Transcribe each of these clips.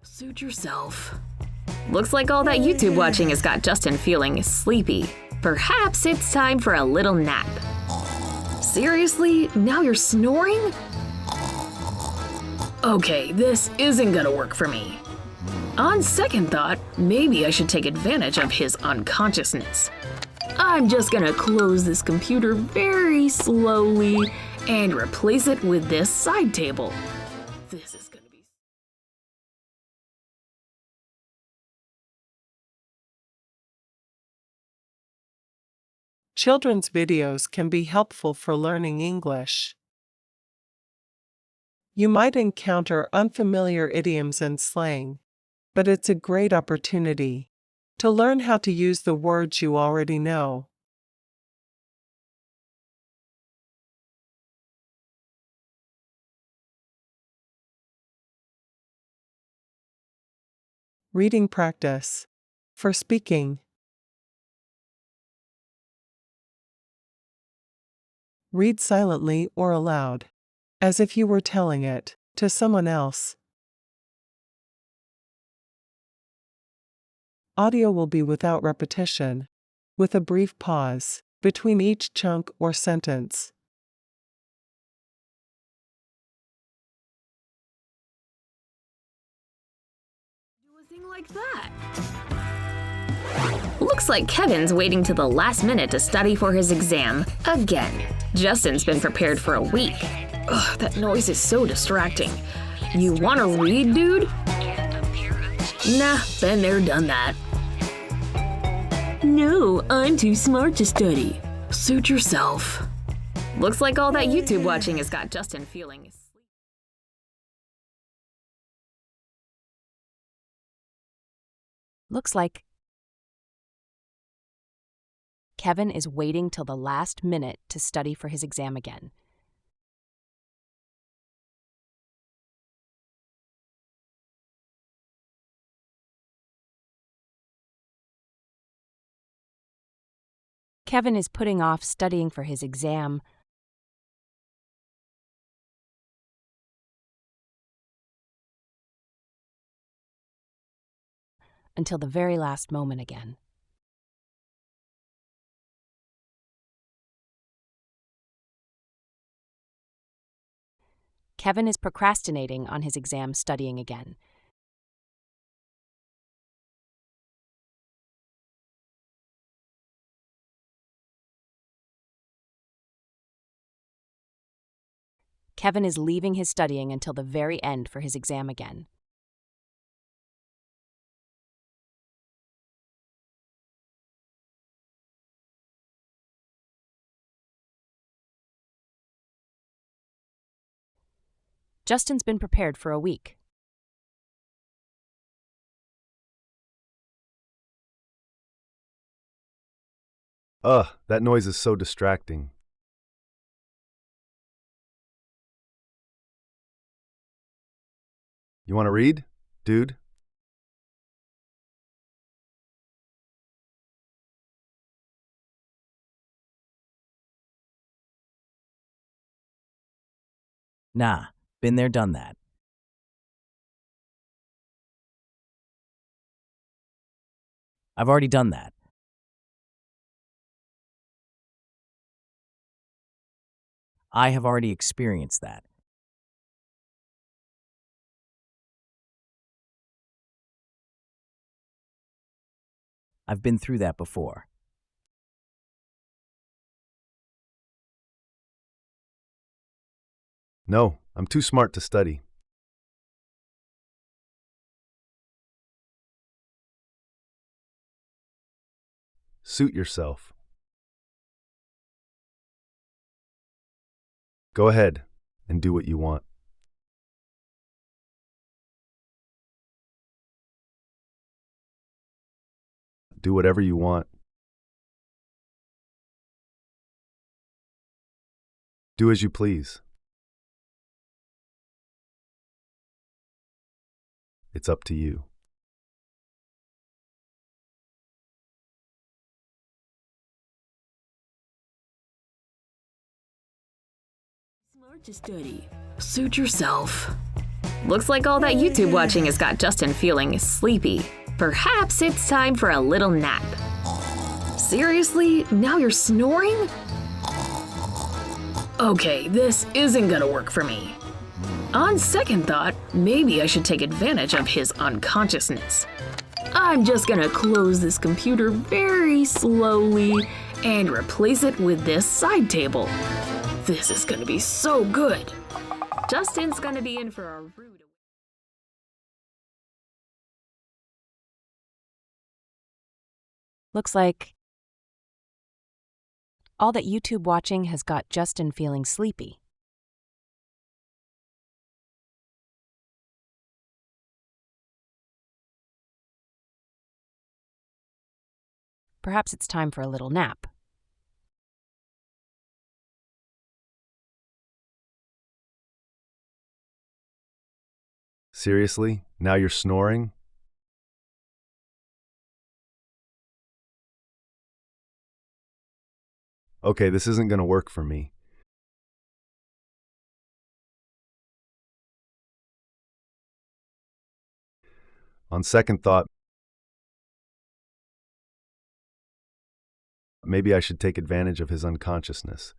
Suit yourself. Looks like all that YouTube watching has got Justin feeling sleepy. Perhaps it's time for a little nap. Seriously? Now you're snoring? Okay, this isn't gonna work for me. On second thought, maybe I should take advantage of his unconsciousness. I'm just gonna close this computer very slowly and replace it with this side table. This is gonna be... Children's videos can be helpful for learning English. You might encounter unfamiliar idioms and slang, but it's a great opportunity to learn how to use the words you already know. Reading practice. For speaking. Read silently or aloud, as if you were telling it to someone else. Audio will be without repetition, with a brief pause between each chunk or sentence. Do a thing like that. Looks like Kevin's waiting till the last minute to study for his exam again. Justin's been prepared for a week. Ugh, that noise is so distracting. You wanna read, dude? Nah, been there, done that. No, I'm too smart to study. Suit yourself. Looks like all that YouTube watching has got Justin feeling sleepy. Looks like Kevin is waiting till the last minute to study for his exam again. Kevin is putting off studying for his exam until the very last moment again. Kevin is procrastinating on his exam studying again. Kevin is leaving his studying until the very end for his exam again. Justin's been prepared for a week. Ugh, that noise is so distracting. You want to read, dude? Nah, been there, done that. I've already done that. I have already experienced that. I've been through that before. No, I'm too smart to study. Suit yourself. Go ahead and do what you want. Do whatever you want. Do as you please. It's up to you. Smart to study. Suit yourself. Looks like all that YouTube watching has got Justin feeling sleepy. Perhaps it's time for a little nap. Seriously? Now you're snoring? Okay, this isn't gonna work for me. On second thought, maybe I should take advantage of his unconsciousness. I'm just gonna close this computer very slowly and replace it with this side table. This is gonna be so good. Justin's gonna be in for a rude... Looks like all that YouTube watching has got Justin feeling sleepy. Perhaps it's time for a little nap. Seriously? Now you're snoring? Okay, this isn't gonna work for me. On second thought, maybe I should take advantage of his unconsciousness.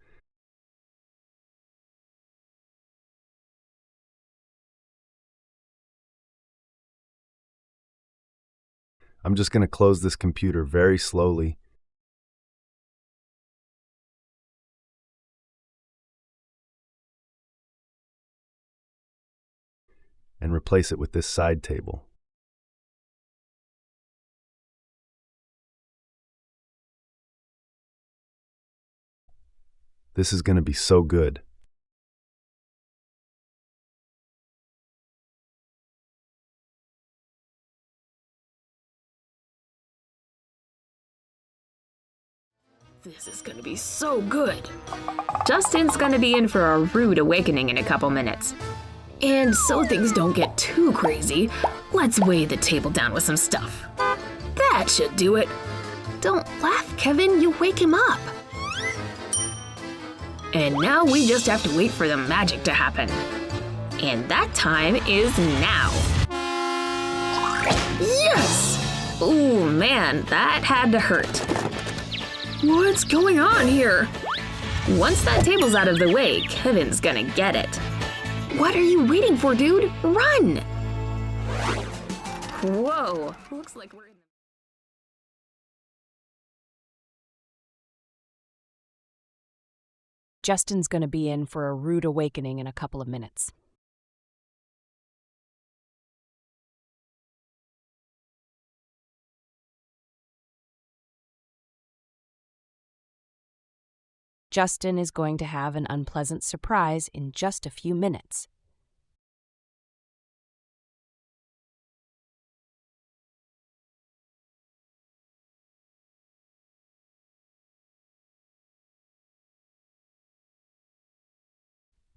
I'm just gonna close this computer very slowly. And replace it with this side table. This is going to be so good. This is gonna be so good. Justin's gonna be in for a rude awakening in a couple minutes. And so things don't get too crazy, let's weigh the table down with some stuff. That should do it. Don't laugh, Kevin, you wake him up. And now we just have to wait for the magic to happen. And that time is now. Yes! Ooh, man, that had to hurt. What's going on here? Once that table's out of the way, Kevin's gonna get it. What are you waiting for, dude? Run! Whoa, looks like we're in the... Justin's gonna be in for a rude awakening in a couple of minutes. Justin is going to have an unpleasant surprise in just a few minutes.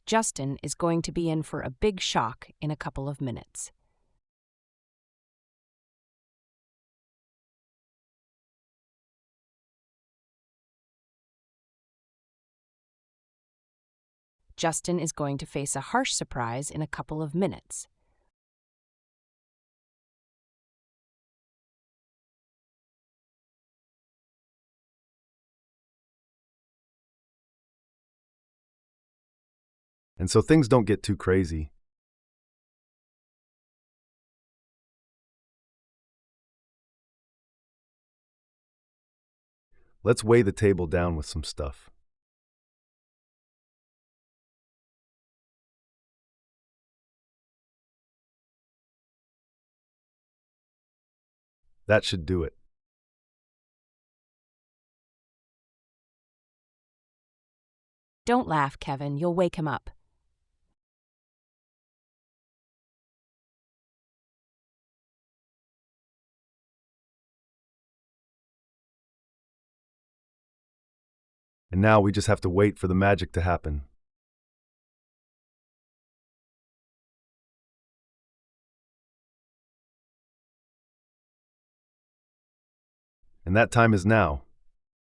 Justin is going to be in for a big shock in a couple of minutes. Justin is going to face a harsh surprise in a couple of minutes. And so things don't get too crazy. Let's weigh the table down with some stuff. That should do it. Don't laugh, Kevin. You'll wake him up. And now we just have to wait for the magic to happen. And that time is now.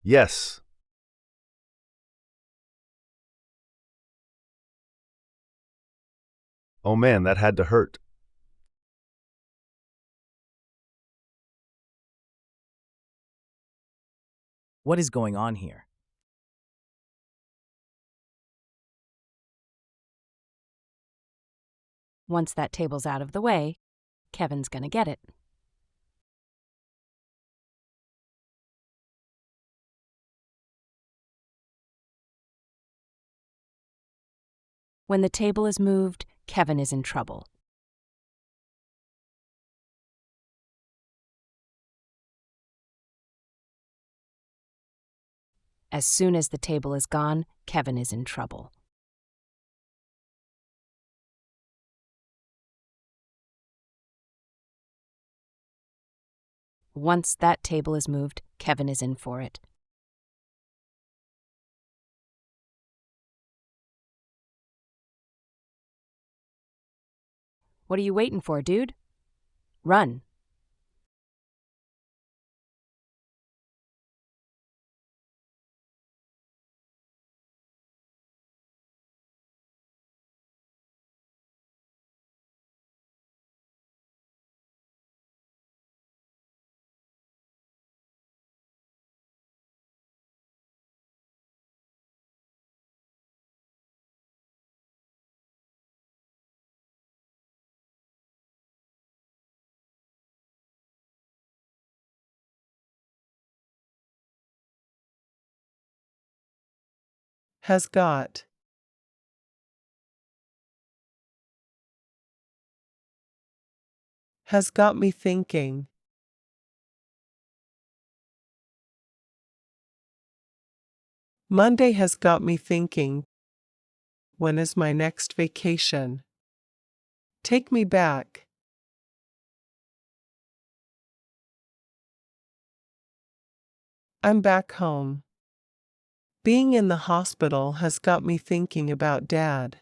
Yes! Oh man, that had to hurt. What is going on here? Once that table's out of the way, Kevin's gonna get it. When the table is moved, Kevin is in trouble. As soon as the table is gone, Kevin is in trouble. Once that table is moved, Kevin is in for it. What are you waiting for, dude? Run. Has got. Has got me thinking. Monday has got me thinking. When is my next vacation? Take me back. I'm back home. Being in the hospital has got me thinking about Dad.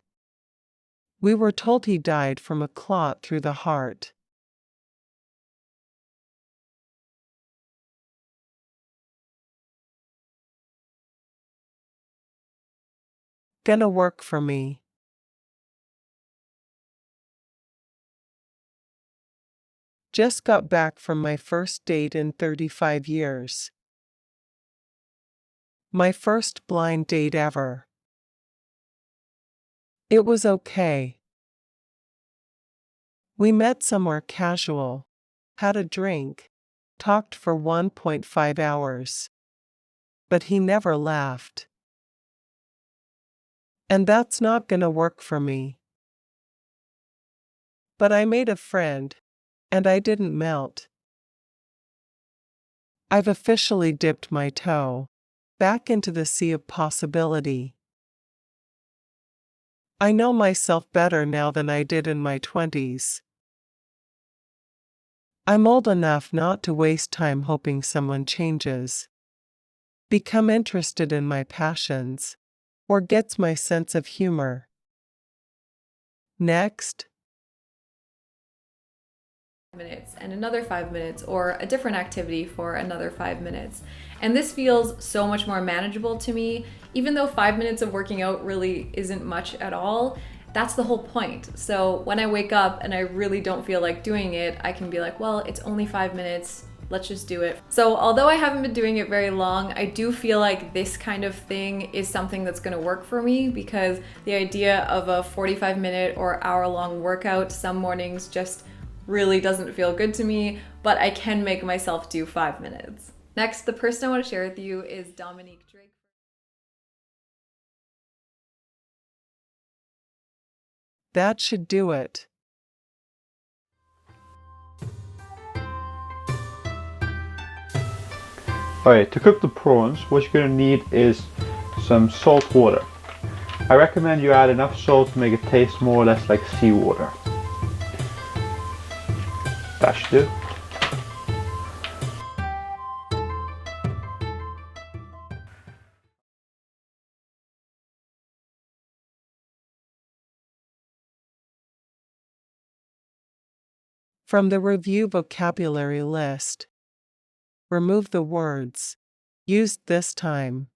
We were told he died from a clot through the heart. Gonna work for me. Just got back from my first date in 35 years. My first blind date ever. It was okay. We met somewhere casual, had a drink, talked for 1.5 hours. But he never laughed. And that's not gonna work for me. But I made a friend, and I didn't melt. I've officially dipped my toe back into the sea of possibility. I know myself better now than I did in my 20s. I'm old enough not to waste time hoping someone changes, become interested in my passions, or gets my sense of humor. Next. Minutes and another 5 minutes, or a different activity for another 5 minutes. And this feels so much more manageable to me, even though 5 minutes of working out really isn't much at all. That's the whole point. So when I wake up and I really don't feel like doing it, I can be like, well, it's only 5 minutes, let's just do it. So although I haven't been doing it very long, I do feel like this kind of thing is something that's gonna work for me, because the idea of a 45-minute or hour-long workout some mornings just really doesn't feel good to me, but I can make myself do 5 minutes. Next, the person I want to share with you is Dominique Drake. That should do it. Alright, to cook the prawns, what you're going to need is some salt water. I recommend you add enough salt to make it taste more or less like seawater. That should do. From the review vocabulary list, remove the words used this time.